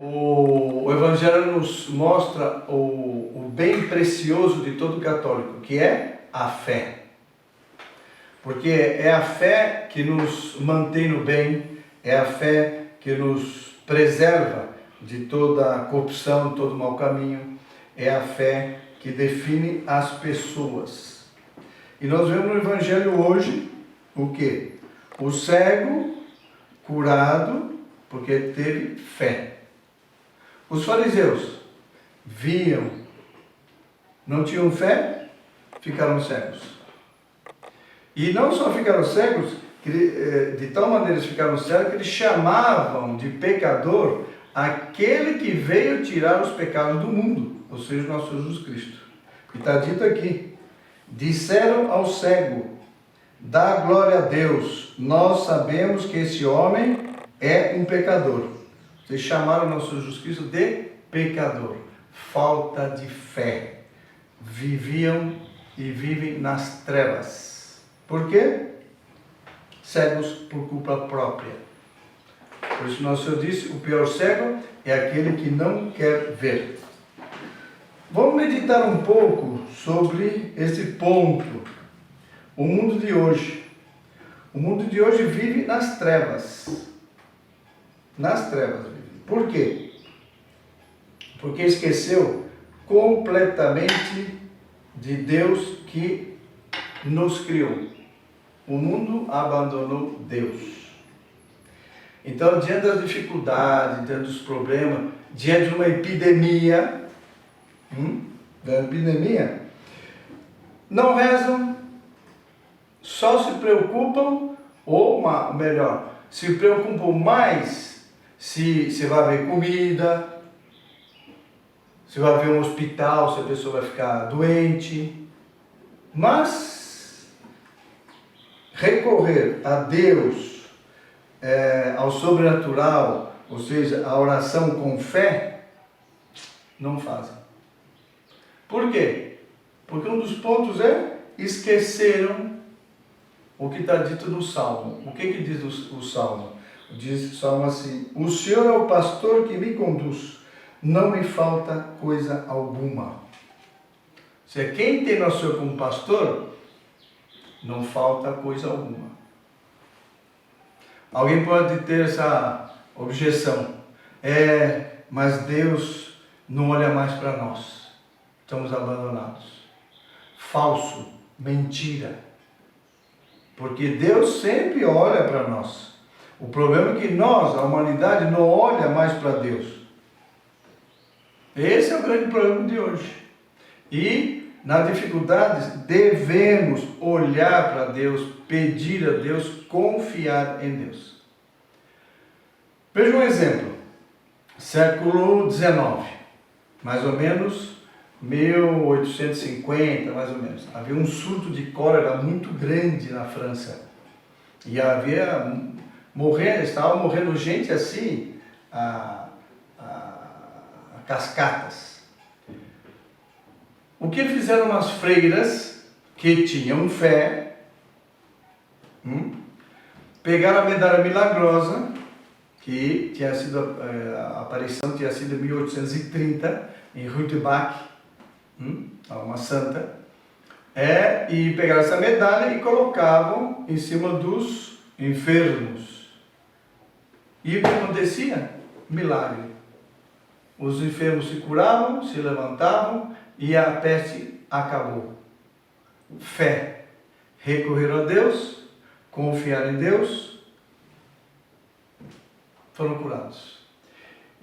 O Evangelho nos mostra o bem precioso de todo católico, que é a fé. Porque é a fé que nos mantém no bem, é a fé que nos preserva de toda a corrupção, todo mau caminho, é a fé que define as pessoas. E nós vemos no Evangelho hoje o quê? O cego curado porque teve fé. Os fariseus viam, não tinham fé, ficaram cegos. E não só ficaram cegos, de tal maneira eles ficaram cegos que eles chamavam de pecador aquele que veio tirar os pecados do mundo, ou seja, nosso Jesus Cristo. E está dito aqui, disseram ao cego, dá glória a Deus, nós sabemos que esse homem é um pecador. Vocês chamaram o nosso Jesus Cristo de pecador. Falta de fé. Viviam e vivem nas trevas. Por quê? Cegos por culpa própria. Por isso nosso Senhor disse, o pior cego é aquele que não quer ver. Vamos meditar um pouco sobre esse ponto. O mundo de hoje. O mundo de hoje vive nas trevas. Nas trevas. Por quê? Porque esqueceu completamente de Deus que nos criou. O mundo abandonou Deus. Então, diante das dificuldades, diante dos problemas, diante de uma epidemia, não rezam, só se preocupam, ou melhor, se preocupam mais se vai haver comida, se vai haver um hospital, se a pessoa vai ficar doente. Mas recorrer a Deus, ao sobrenatural, ou seja, a oração com fé, não fazem. Por quê? Porque um dos pontos é esqueceram o que está dito no Salmo. O que diz o Salmo? Diz o Salmo assim, o Senhor é o pastor que me conduz, não me falta coisa alguma. Se é quem tem o Senhor como pastor, não falta coisa alguma. Alguém pode ter essa objeção, mas Deus não olha mais para nós, estamos abandonados. Falso, mentira, porque Deus sempre olha para nós. O problema é que nós, a humanidade, não olha mais para Deus. Esse é o grande problema de hoje. E, nas dificuldades, devemos olhar para Deus, pedir a Deus, confiar em Deus. Veja um exemplo. Século XIX, mais ou menos 1850, mais ou menos. Havia um surto de cólera muito grande na França. E estava morrendo gente assim, a cascatas. O que fizeram umas freiras que tinham fé, pegaram a medalha milagrosa, que tinha sido, a aparição tinha sido em 1830, em Rutebach, uma santa, e pegaram essa medalha e colocavam em cima dos enfermos. E o que acontecia? Milagre. Os enfermos se curavam, se levantavam e a peste acabou. Fé. Recorrer a Deus, confiar em Deus, foram curados.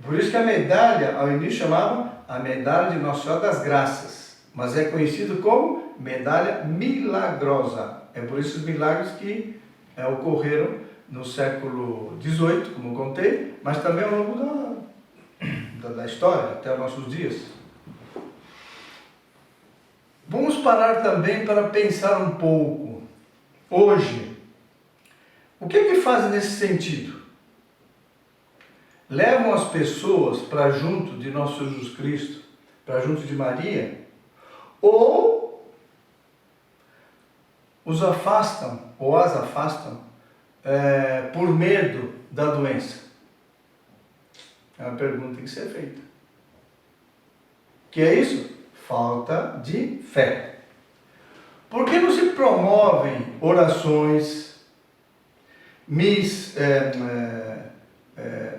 Por isso que a medalha, ao início chamava a medalha de Nossa Senhora das Graças, mas é conhecido como medalha milagrosa. É por isso os milagres que ocorreram no século XVIII, como eu contei, mas também ao longo da história, até os nossos dias. Vamos parar também para pensar um pouco. Hoje, o que fazem nesse sentido? Levam as pessoas para junto de nosso Jesus Cristo, para junto de Maria, ou os afastam, ou as afastam, por medo da doença. É uma pergunta que tem que ser feita. O que é isso? Falta de fé. Por que não se promovem orações,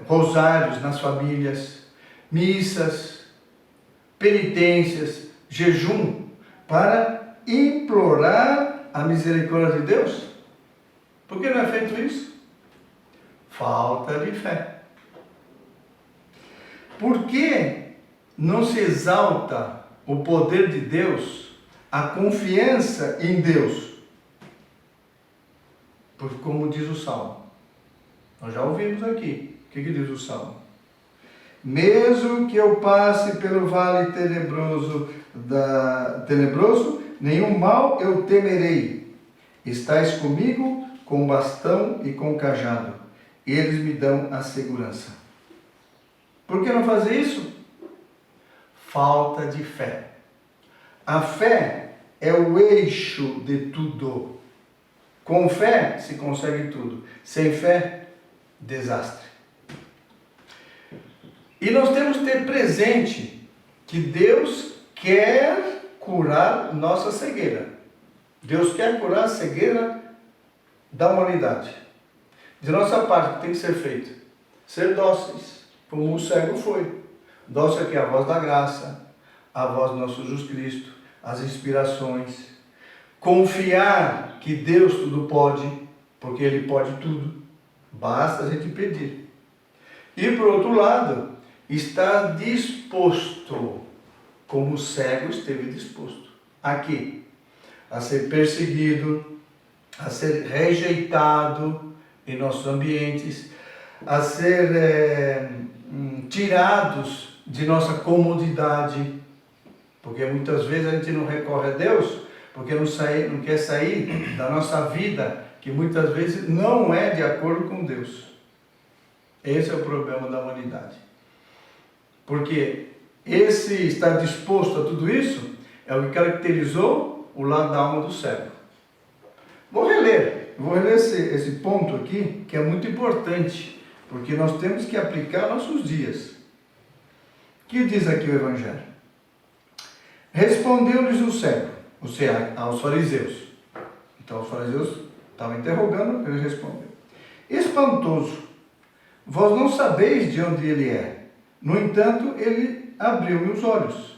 rosários nas famílias, missas, penitências, jejum, para implorar a misericórdia de Deus? Por que não é feito isso? Falta de fé. Por que não se exalta o poder de Deus, a confiança em Deus? Porque, como diz o Salmo, nós já ouvimos aqui, o que diz o Salmo? Mesmo que eu passe pelo vale tenebroso, nenhum mal eu temerei. Estás comigo com bastão e com cajado. Eles me dão a segurança. Por que não fazer isso? Falta de fé. A fé é o eixo de tudo. Com fé se consegue tudo. Sem fé, desastre. E nós temos que ter presente que Deus quer curar nossa cegueira. Deus quer curar a cegueira da humanidade. De nossa parte, o que tem que ser feito? Ser dóceis, como o cego foi. Dócil aqui é a voz da graça, a voz do nosso Jesus Cristo, as inspirações. Confiar que Deus tudo pode, porque Ele pode tudo. Basta a gente pedir. E por outro lado, estar disposto, como o cego esteve disposto. Aqui, a ser perseguido, a ser rejeitado em nossos ambientes, a ser tirados de nossa comodidade, porque muitas vezes a gente não recorre a Deus, porque não quer sair da nossa vida, que muitas vezes não é de acordo com Deus. Esse é o problema da humanidade. Porque esse estar disposto a tudo isso é o que caracterizou o lado da alma do cego. Vou reler esse ponto aqui, que é muito importante, porque nós temos que aplicar nossos dias. O que diz aqui o Evangelho? Respondeu-lhes o cego, ou seja, aos fariseus. Então os fariseus estavam interrogando, ele respondeu: espantoso, vós não sabeis de onde ele é. No entanto, ele abriu-me os olhos.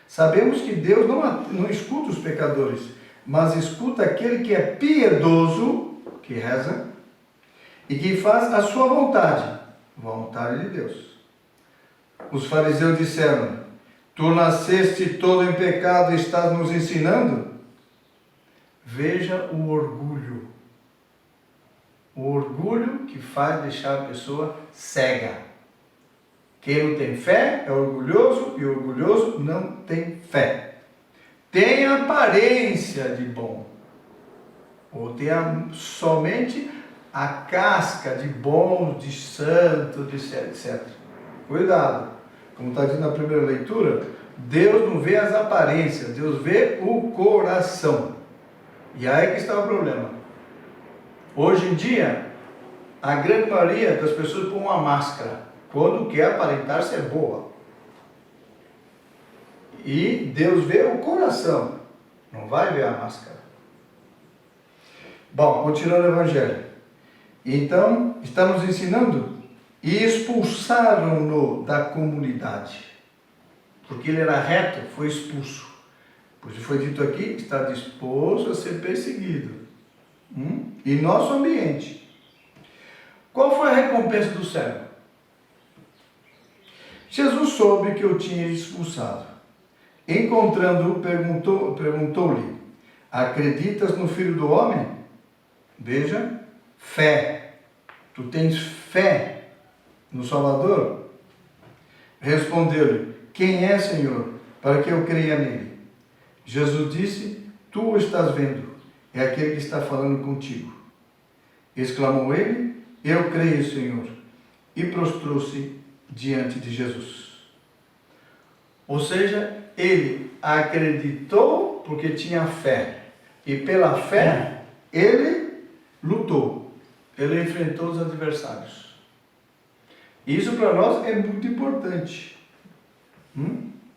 Sabemos que Deus não escuta os pecadores, mas escuta aquele que é piedoso, que reza, e que faz a sua vontade, vontade de Deus. Os fariseus disseram: tu nasceste todo em pecado e estás nos ensinando? Veja o orgulho. O orgulho que faz deixar a pessoa cega. Quem não tem fé é orgulhoso e o orgulhoso não tem fé. Tem aparência de bom, ou tem somente a casca de bom, de santo, etc. Cuidado, como está dito na primeira leitura, Deus não vê as aparências, Deus vê o coração. E aí que está o problema. Hoje em dia, a grande maioria das pessoas põe uma máscara quando quer aparentar ser boa. E Deus vê o coração, não vai ver a máscara. Bom, continuando o Evangelho. Então, está nos ensinando, e expulsaram-no da comunidade. Porque ele era reto, foi expulso. Pois foi dito aqui, está disposto a ser perseguido. Em nosso ambiente. Qual foi a recompensa do cego? Jesus soube que eu tinha expulsado. Encontrando-o, perguntou-lhe: acreditas no Filho do Homem? Veja, fé. Tu tens fé no Salvador? Respondeu-lhe: quem é, Senhor, para que eu creia nele? Jesus disse: tu o estás vendo, é aquele que está falando contigo. Exclamou ele: eu creio, Senhor, e prostrou-se diante de Jesus. Ou seja, ele acreditou porque tinha fé, e pela fé ele lutou, ele enfrentou os adversários. Isso para nós é muito importante.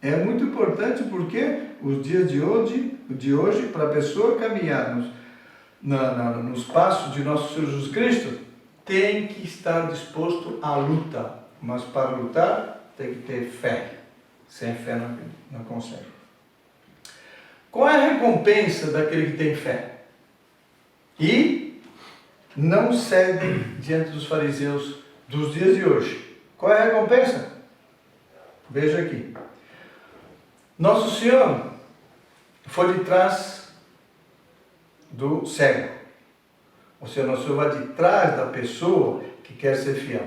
É muito importante porque os dias de hoje para a pessoa caminhar nos passos de nosso Senhor Jesus Cristo, tem que estar disposto à luta. Mas para lutar tem que ter fé. Sem fé não consegue. Qual é a recompensa daquele que tem fé? E não cede diante dos fariseus dos dias de hoje. Qual é a recompensa? Veja aqui. Nosso Senhor foi de trás do cego. Ou seja, Nosso Senhor vai de trás da pessoa que quer ser fiel.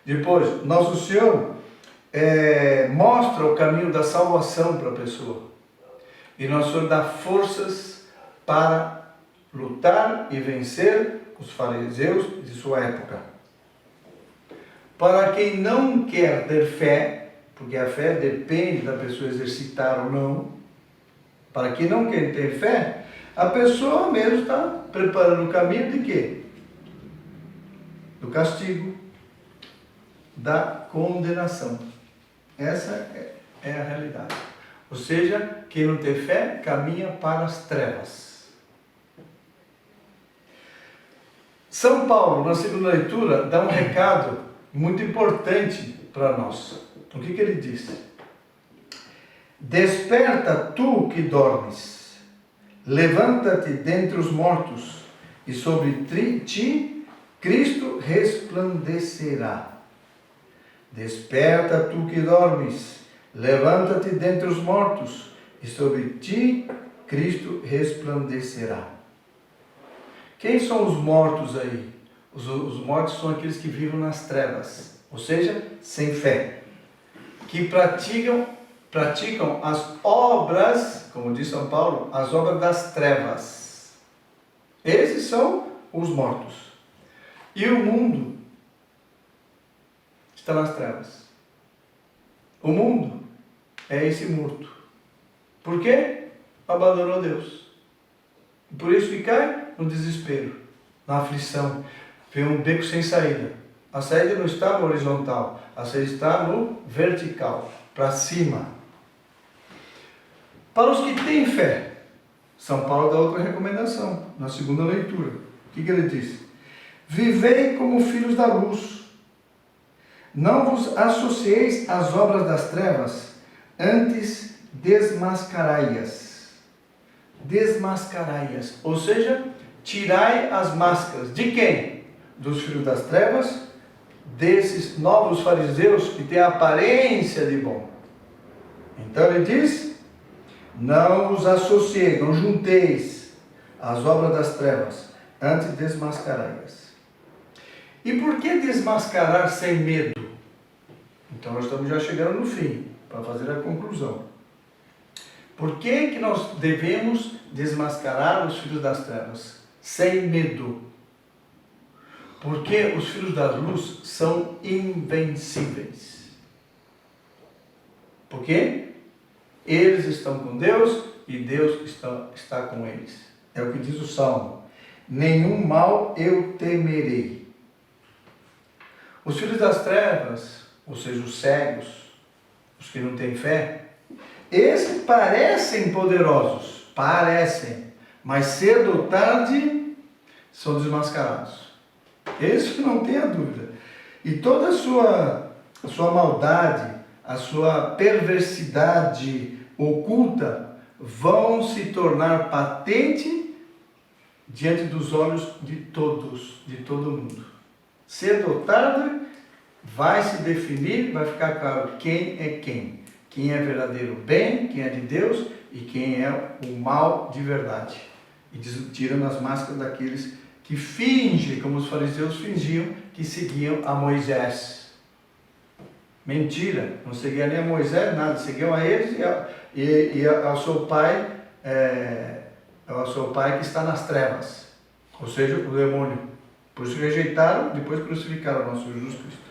Depois, Nosso Senhor mostra o caminho da salvação para a pessoa. E Nosso Senhor dá forças para lutar e vencer os fariseus de sua época. Para quem não quer ter fé, porque a fé depende da pessoa exercitar ou não, para quem não quer ter fé, a pessoa mesmo está preparando o caminho de quê? Do castigo, da condenação. Essa é a realidade. Ou seja, quem não tem fé caminha para as trevas. São Paulo, na segunda leitura, dá um recado muito importante para nós. O que ele diz? Desperta tu que dormes, levanta-te dentre os mortos, e sobre ti Cristo resplandecerá. Desperta tu que dormes, levanta-te dentre os mortos, e sobre ti Cristo resplandecerá. Quem são os mortos aí? Os mortos são aqueles que vivem nas trevas, ou seja, sem fé, que praticam as obras, como diz São Paulo, as obras das trevas. Esses são os mortos. E o mundo está nas trevas. O mundo é esse morto. Por quê? Abandonou Deus. Por isso que cai no desespero, na aflição. Vê um beco sem saída. A saída não está no horizontal, a saída está no vertical, para cima. Para os que têm fé, São Paulo dá outra recomendação, na segunda leitura. O que ele diz? Vivei como filhos da luz. Não vos associeis às obras das trevas, antes desmascarai-as. Desmascarai-as. Ou seja, tirai as máscaras. De quem? Dos filhos das trevas, desses novos fariseus que têm a aparência de bom. Então ele diz, não os associeis, não junteis as obras das trevas, antes desmascarai-as. E por que desmascarar sem medo? Então nós estamos já chegando no fim, para fazer a conclusão. Por que nós devemos desmascarar os filhos das trevas? Sem medo. Porque os filhos da luz são invencíveis. Por quê? Eles estão com Deus e Deus está com eles. É o que diz o Salmo. Nenhum mal eu temerei. Os filhos das trevas, ou seja, os cegos, os que não têm fé, esses parecem poderosos, mas cedo ou tarde são desmascarados. Esse não tem a dúvida. E toda a sua maldade, a sua perversidade oculta vão se tornar patente diante dos olhos de todos, de todo mundo. Cedo ou tarde vai se definir, vai ficar claro quem é quem. Quem é verdadeiro bem, quem é de Deus e quem é o mal de verdade. E tirando as máscaras daqueles que fingem, como os fariseus fingiam, que seguiam a Moisés. Mentira, não seguiam nem a Moisés, nada, seguiam a eles e ao seu pai, que está nas trevas, ou seja, o demônio. Por isso rejeitaram, depois crucificaram o nosso Jesus Cristo.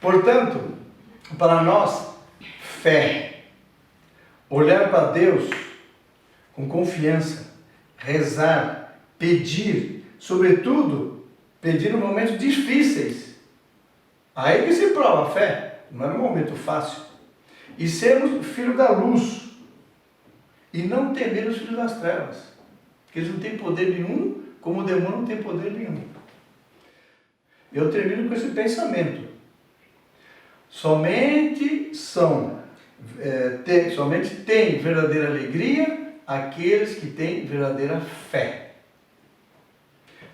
Portanto, para nós, fé, olhar para Deus com confiança, rezar, pedir, sobretudo, pedir em momentos difíceis. Aí que se prova a fé, não é um momento fácil. E sermos filhos da luz, e não temer os filhos das trevas, porque eles não têm poder nenhum, como o demônio não tem poder nenhum. Eu termino com esse pensamento. Somente tem verdadeira alegria aqueles que têm verdadeira fé.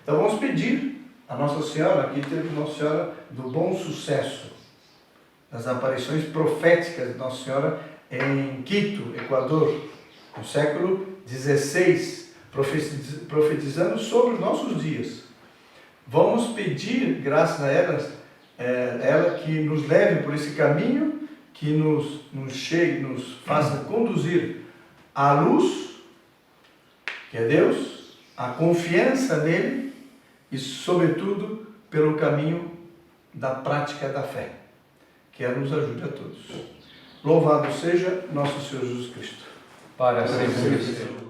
Então vamos pedir a Nossa Senhora, aqui teve Nossa Senhora do Bom Sucesso, das aparições proféticas de Nossa Senhora em Quito, Equador, no século XVI, profetizando sobre os nossos dias. Vamos pedir, graças a ela que nos leve por esse caminho, que nos faça conduzir à luz, que é Deus, a confiança nele e, sobretudo, pelo caminho da prática da fé. Que ela nos ajude a todos. Louvado seja nosso Senhor Jesus Cristo. Para sempre.